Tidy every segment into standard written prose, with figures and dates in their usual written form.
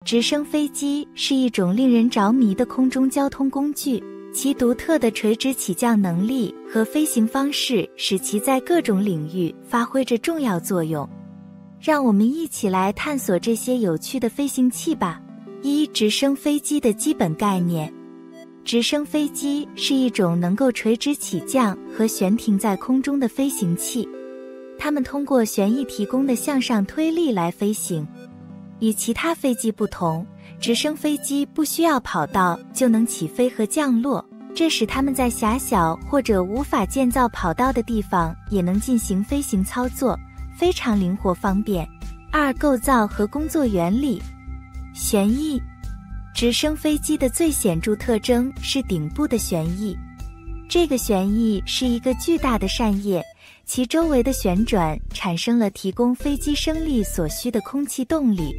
直升飞机是一种令人着迷的空中交通工具，其独特的垂直起降能力和飞行方式使其在各种领域发挥着重要作用。让我们一起来探索这些有趣的飞行器吧。直升飞机的基本概念。直升飞机是一种能够垂直起降和悬停在空中的飞行器，它们通过旋翼提供的向上推力来飞行。与其他飞机不同，直升飞机不需要跑道就能起飞和降落，这使它们在狭小或者无法建造跑道的地方也能进行飞行操作，非常灵活方便。构造和工作原理。旋翼。直升飞机的最显著特征是顶部的旋翼。这个旋翼是一个巨大的扇叶，其周围的旋转产生了提供飞机升力所需的空气动力。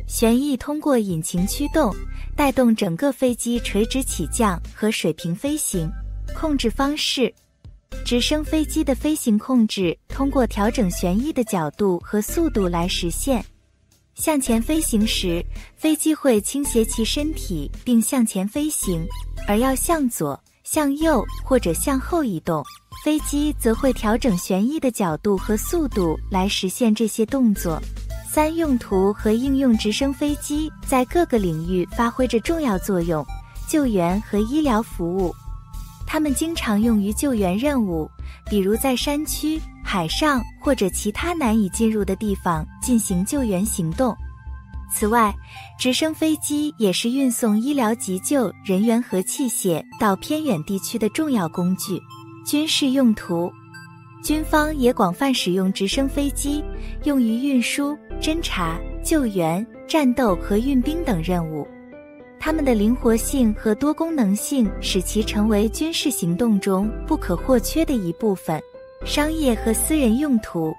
旋翼通过引擎驱动，带动整个飞机垂直起降和水平飞行。控制方式。直升飞机的飞行控制通过调整旋翼的角度和速度来实现。向前飞行时，飞机会倾斜其身体并向前飞行，而要向左、向右或者向后移动，飞机则会调整旋翼的角度和速度来实现这些动作。用途和应用。直升飞机在各个领域发挥着重要作用，救援和医疗服务。它们经常用于救援任务，比如在山区、海上或者其他难以进入的地方进行救援行动。此外，直升飞机也是运送医疗急救人员和器械到偏远地区的重要工具。军事用途。军方也广泛使用直升飞机，用于运输、侦察、救援、战斗和运兵等任务。它们的灵活性和多功能性使其成为军事行动中不可或缺的一部分。商业和私人用途。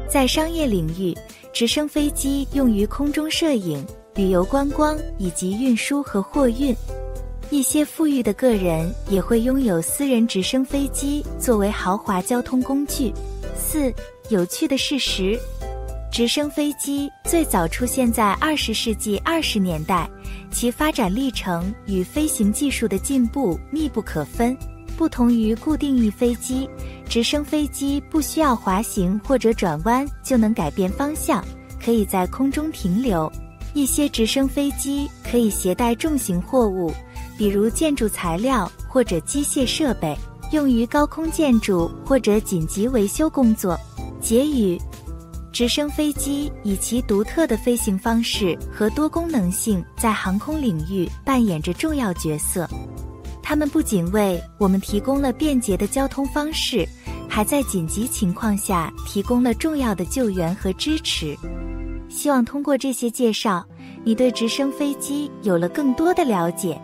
在商业领域，直升飞机用于空中摄影、旅游观光以及运输和货运。一些富裕的个人也会拥有私人直升飞机作为豪华交通工具。有趣的事实。直升飞机最早出现在20世纪20年代，其发展历程与飞行技术的进步密不可分。不同于固定翼飞机，直升飞机不需要滑行或者转弯就能改变方向，可以在空中停留。一些直升飞机可以携带重型货物，比如建筑材料或者机械设备，用于高空建筑或者紧急维修工作。结语。直升飞机以其独特的飞行方式和多功能性在航空领域扮演着重要角色。它们不仅为我们提供了便捷的交通方式，还在紧急情况下提供了重要的救援和支持。希望通过这些介绍，你对直升飞机有了更多的了解。